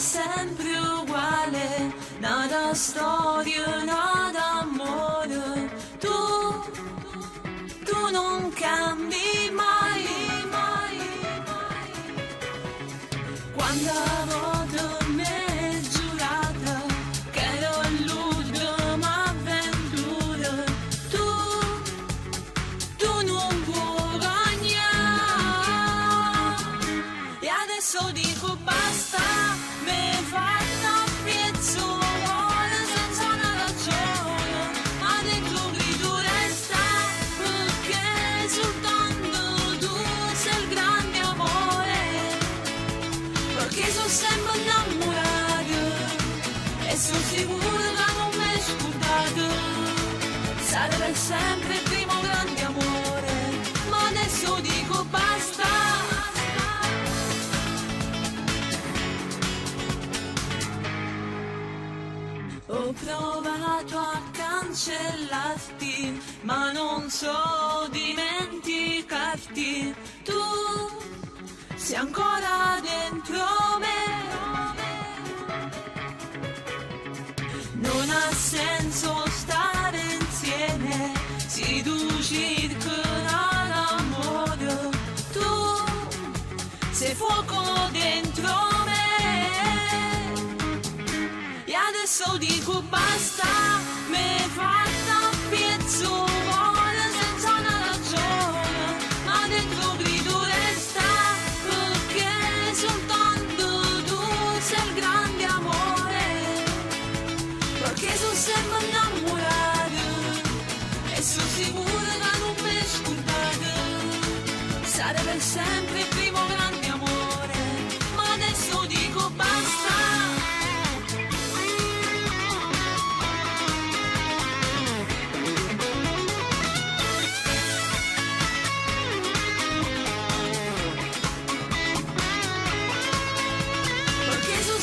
sempre uguale, nada storia, nada amore. Tu non cambi mai, mai, mai. Quando avevo me giurata che ero l'ultima avventura, tu non puoi guadagnare. E adesso dico basta, mi fanno piezzone senza una ragione, ma dentro grido resta, perché soltanto tu sei il grande amore, perché sono sempre innamorato e sono sicuro che non mi scordate, sarebbe sempre il primo grande amore, ma adesso dico basta. Ho provato a cancellarti, ma non so dimenticarti. Tu sei ancora dentro me. Non ha senso stare insieme, si tu cerca l'amore. Tu sei fuoco dentro me. E adesso dico basta, mi fatta piezzone senza una ragione, ma dentro grido resta, perché soltanto tu sei il grande amore, perché sono sempre innamorato e sono sicura che non mi scordate, sarebbe sempre il primo grande amore, ma adesso dico basta.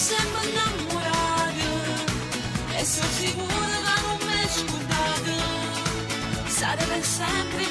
Sempre innamorato e sono sicura che non mi scordate, sarebbe sempre